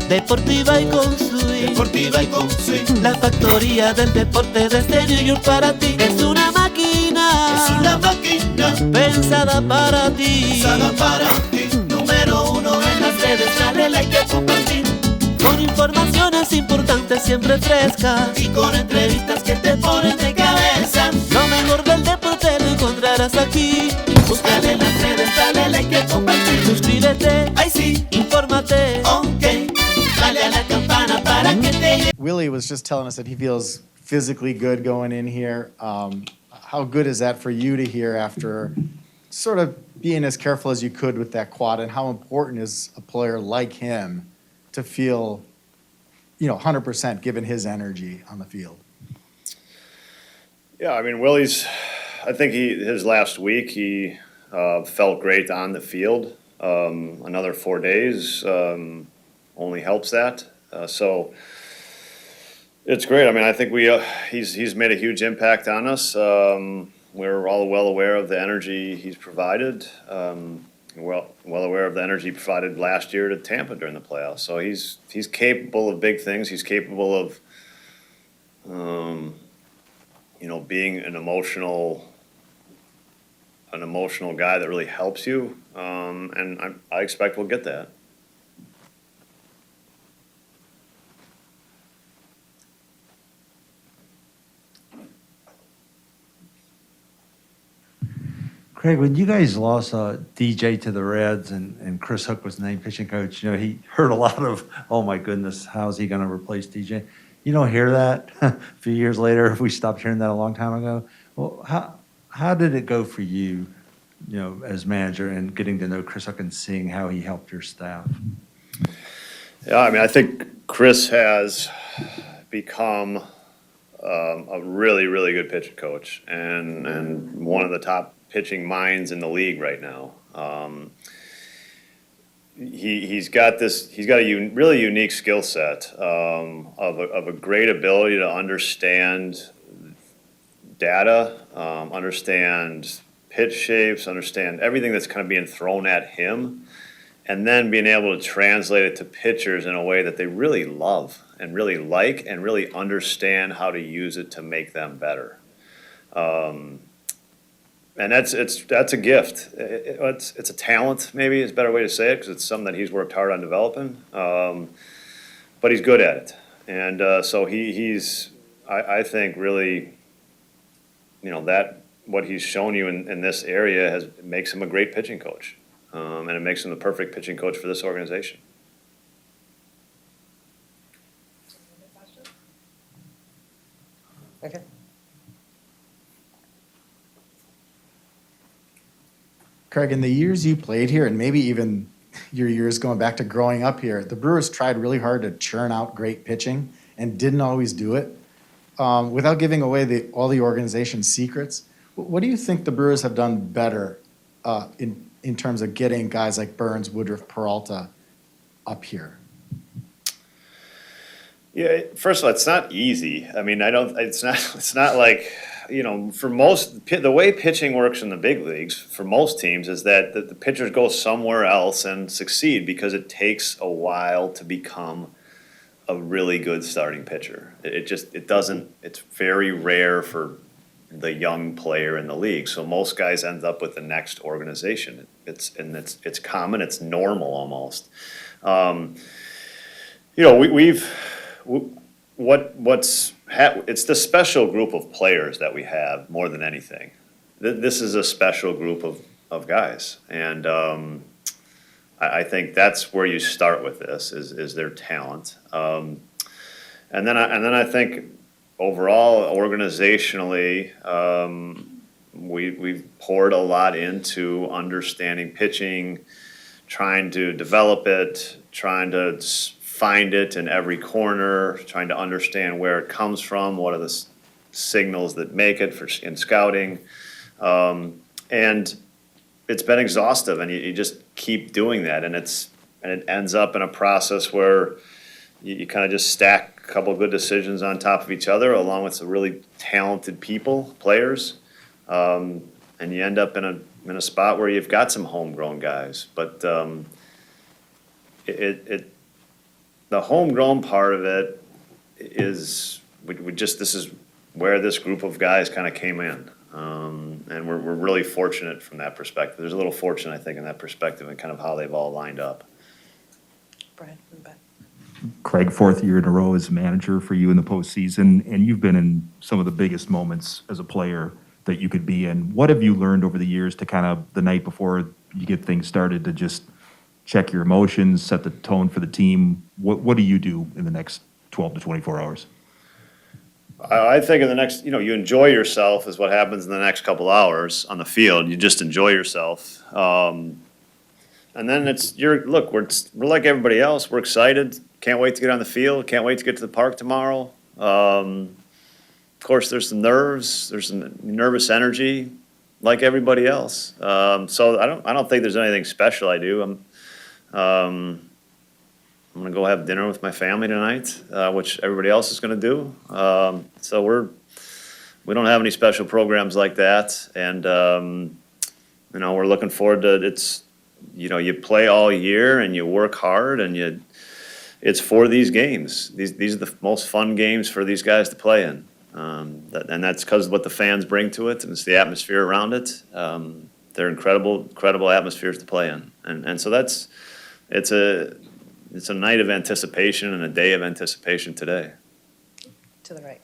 Deportiva y con swing. Deportiva y con swing. La factoría del deporte desde New York para ti. Es una máquina. Es una máquina Pensada para ti. pensada para ti. Número uno en las redes, dale like y compartir. Con informaciones importantes siempre frescas. Y con entrevistas que te ponen de cabeza. Lo mejor del deporte lo encontrarás aquí. Búscale en las redes, dale like y compartir. Suscríbete, Ay sí, infórmate. ok. Dale a la campana para que te llegue. Willie was just telling us that he feels physically good going in here. How good is that for you to hear after sort of being as careful as you could with that quad, and how important is a player like him to feel, 100% given his energy on the field? Yeah, I mean, I think his last week, he felt great on the field. Another 4 days only helps that. So it's great. I mean, I think he's made a huge impact on us. We're all well aware of the energy he's provided. Well aware of the energy he provided last year to Tampa during the playoffs. So he's capable of big things. He's capable of being an emotional guy that really helps you, and I expect we'll get that. Craig, when you guys lost DJ to the Reds and Chris Hook was named pitching coach, he heard a lot of, oh my goodness, how's he going to replace DJ? You don't hear that a few years later, if we stopped hearing that a long time ago. Well, how did it go for you, as manager, and getting to know Chris Hook and seeing how he helped your staff? Yeah, I mean, I think Chris has become a really, really good pitching coach and one of the top pitching minds in the league right now. He's got a really unique skill set of a great ability to understand data, understand pitch shapes, understand everything that's kind of being thrown at him, and then being able to translate it to pitchers in a way that they really love and really like and really understand how to use it to make them better. And that's a gift. It's a talent, maybe is a better way to say it, because it's something that he's worked hard on developing. But he's good at it, and so he's I think really, that what he's shown you in this area makes him a great pitching coach, and it makes him the perfect pitching coach for this organization. Okay. Craig, in the years you played here, and maybe even your years going back to growing up here, the Brewers tried really hard to churn out great pitching and didn't always do it. Without giving away all the organization's secrets, what do you think the Brewers have done better in terms of getting guys like Burns, Woodruff, Peralta up here? Yeah, first of all, it's not easy. I mean, it's not like, for the way pitching works in the big leagues, for most teams, is that the pitchers go somewhere else and succeed because it takes a while to become a really good starting pitcher. It's very rare for the young player in the league. So most guys end up with the next organization. It's common, it's normal almost. It's the special group of players that we have more than anything. This is a special group of guys, and I think that's where you start with this is their talent, and then I think overall organizationally we've poured a lot into understanding pitching, trying to develop it, trying to find it in every corner, trying to understand where it comes from, what are the signals that make it in scouting. And it's been exhaustive, and you just keep doing that, and it ends up in a process where you kind of just stack a couple of good decisions on top of each other, along with some really talented players, and you end up in a spot where you've got some homegrown guys, but the homegrown part of it is, this is where this group of guys kind of came in. And we're really fortunate from that perspective. There's a little fortune, I think, in that perspective and kind of how they've all lined up. Brad and Beth. Craig, fourth year in a row as manager for you in the postseason, and you've been in some of the biggest moments as a player that you could be in. What have you learned over the years to kind of, the night before you get things started, to just check your emotions, set the tone for the team? What do you do in the next 12 to 24 hours? I think in the next, you enjoy yourself is what happens in the next couple hours on the field. You just enjoy yourself. And then we're like everybody else. We're excited. Can't wait to get on the field. Can't wait to get to the park tomorrow. Of course, there's some nerves. There's some nervous energy, like everybody else. So I don't think there's anything special I do. I'm gonna go have dinner with my family tonight, which everybody else is gonna do. So we don't have any special programs like that, and we're looking forward to it. You play all year and you work hard, and it's for these games. These are the most fun games for these guys to play in, and that's because of what the fans bring to it, and it's the atmosphere around it. They're incredible atmospheres to play in, and so it's a night of anticipation and a day of anticipation today. To the right.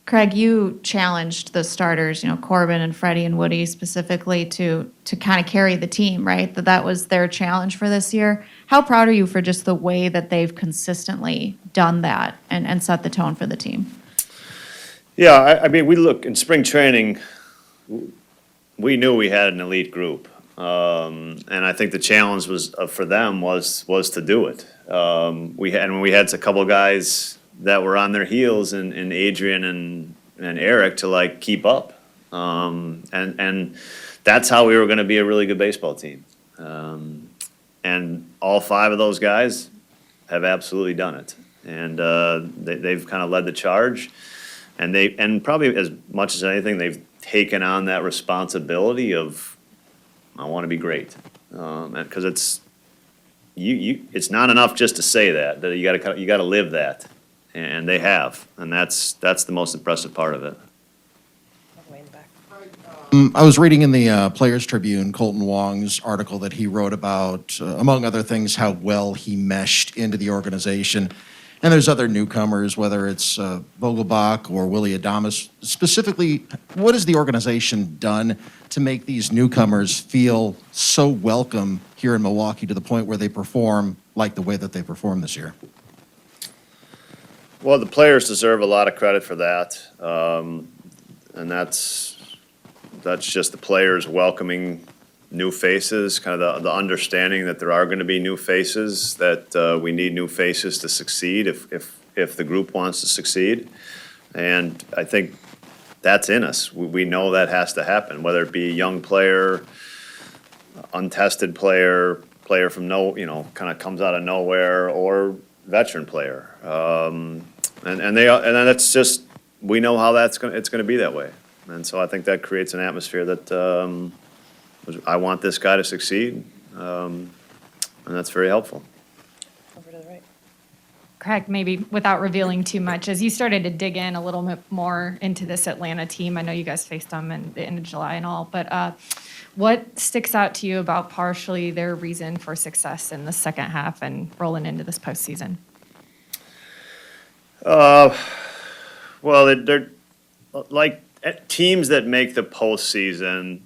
Craig, you challenged the starters, Corbin and Freddie and Woody specifically to kind of carry the team, right? That was their challenge for this year. How proud are you for just the way that they've consistently done that and set the tone for the team? Yeah, I mean, we look in spring training, we knew we had an elite group. And I think the challenge was for them was to do it. We had a couple guys that were on their heels in Adrian and Eric to keep up. And that's how we were going to be a really good baseball team. And all 5 of those guys have absolutely done it. And they've kind of led the charge. And probably as much as anything, they've taken on that responsibility of, I want to be great. Because it's not enough just to say that you got to live that. And they have, and that's the most impressive part of it. All the way in the back. I was reading in the Players Tribune, Colton Wong's article that he wrote about, among other things, how well he meshed into the organization. And there's other newcomers, whether it's Vogelbach or Willie Adames. Specifically, what has the organization done to make these newcomers feel so welcome here in Milwaukee to the point where they perform like the way that they performed this year? Well, the players deserve a lot of credit for that, and that's just the players welcoming new faces, kind of the understanding that there are going to be new faces, that we need new faces to succeed if the group wants to succeed, and I think that's in us. We know that has to happen, whether it be a young player, untested player from kind of comes out of nowhere, or veteran player. And that's just, we know how it's going to be that way. And so I think that creates an atmosphere that I want this guy to succeed, and that's very helpful. Over to the right. Craig, maybe without revealing too much, as you started to dig in a little bit more into this Atlanta team, I know you guys faced them in the end of July and all, but what sticks out to you about partially their reason for success in the second half and rolling into this postseason? Well, they're like teams that make the postseason.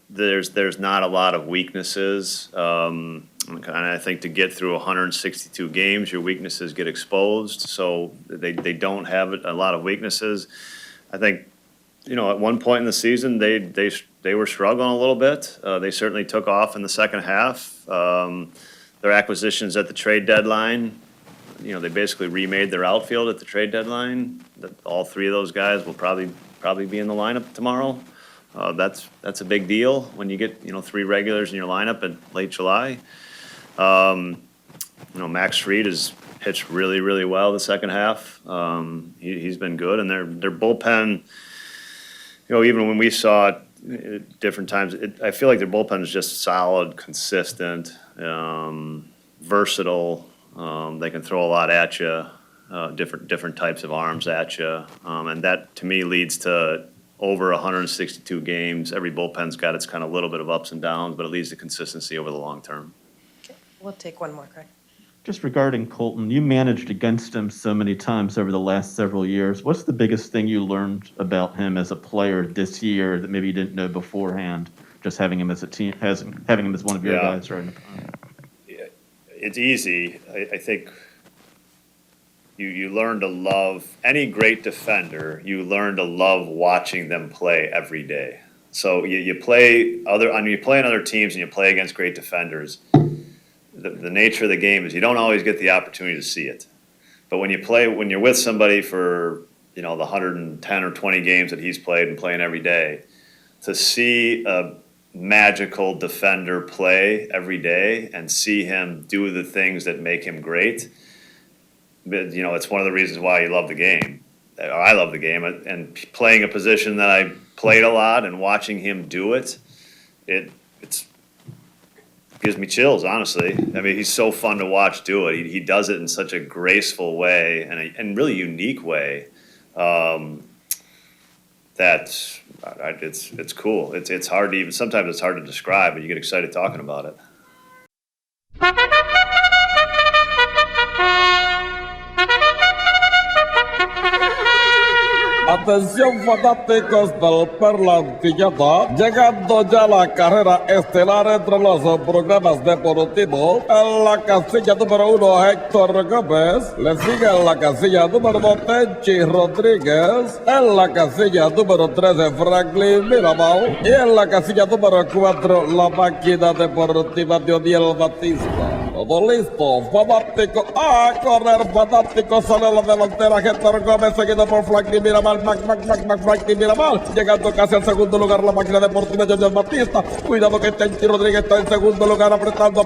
There's not a lot of weaknesses, and I think to get through 162 games, your weaknesses get exposed. So they don't have a lot of weaknesses. I think, at one point in the season they were struggling a little bit. They certainly took off in the second half. Their acquisitions at the trade deadline. They basically remade their outfield at the trade deadline. All 3 of those guys will probably be in the lineup tomorrow. That's a big deal when you get 3 regulars in your lineup in late July. Max Fried has pitched really, really well the second half. He's been good, and their bullpen. Even when we saw it at different times, I feel like their bullpen is just solid, consistent, versatile. They can throw a lot at you, different types of arms at you. And that, to me, leads to over 162 games. Every bullpen's got its kind of little bit of ups and downs, but it leads to consistency over the long term. We'll take one more, Craig. Just regarding Colton, you managed against him so many times over the last several years. What's the biggest thing you learned about him as a player this year that maybe you didn't know beforehand, just having him as a team, having him as one of your guys right now? It's easy. I think you learn to love any great defender. You learn to love watching them play every day. So you play on other teams and you play against great defenders. The nature of the game is you don't always get the opportunity to see it. But when you're with somebody for the 110 or 20 games that he's played and playing every day, to see a magical defender play every day and see him do the things that make him great, it's one of the reasons why you love the game. I love the game, and playing a position that I played a lot and watching him do it, it's gives me chills, honestly. I mean, he's so fun to watch do it. He does it in such a graceful way and really unique way that it's cool. It's hard to sometimes it's hard to describe, but you get excited talking about it. Atención fanáticos del Perlantillada, llegando ya la carrera estelar entre los programas deportivos. En la casilla número 1, Héctor Gómez. Le sigue en la casilla número 2, Tenchi Rodríguez. En la casilla número 3, Franklin Mirabal. Y en la casilla número 4, la máquina deportiva de Odiel Batista. Todo listo, fanático, a correr, fanático, sale a la delantera, Héctor Gómez, seguido por Franklin Mirabal, Franklin Mirabal, llegando casi al segundo lugar, la máquina deportiva de Odiel Batista, cuidado que Tenchi Rodríguez está en segundo lugar, apretando,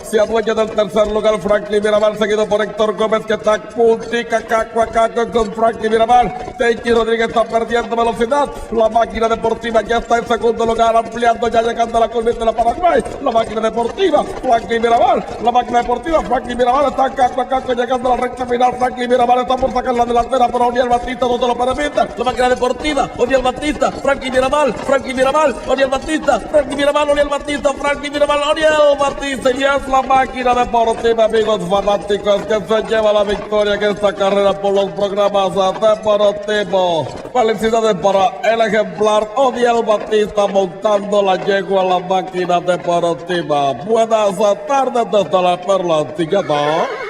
se adueña del tercer lugar, Franklin Mirabal, seguido por Héctor Gómez, que está puntica, caco, con Franklin Mirabal, Tenchi Rodríguez está perdiendo velocidad, la máquina deportiva ya está en segundo lugar, ampliando, ya llegando a la curva de la Paraguay, la máquina deportiva, Franklin Mirabal, la máquina deportiva, Franklin Mirabal está caco, llegando a la recta final, Franklin Mirabal está por sacar la delantera, pero Odiel Batista no se lo permite, la máquina deportiva, Odiel Batista, Franklin Mirabal, Odiel Batista, Franklin Mirabal, Odiel Batista, y es la máquina deportiva, amigos fanáticos, que se lleva la victoria en esta carrera por los programas deportivos. Felicidades para el ejemplar Odiel Batista montando la yegua a la máquina deportiva. Buenas tardes desde la Perla Antillada.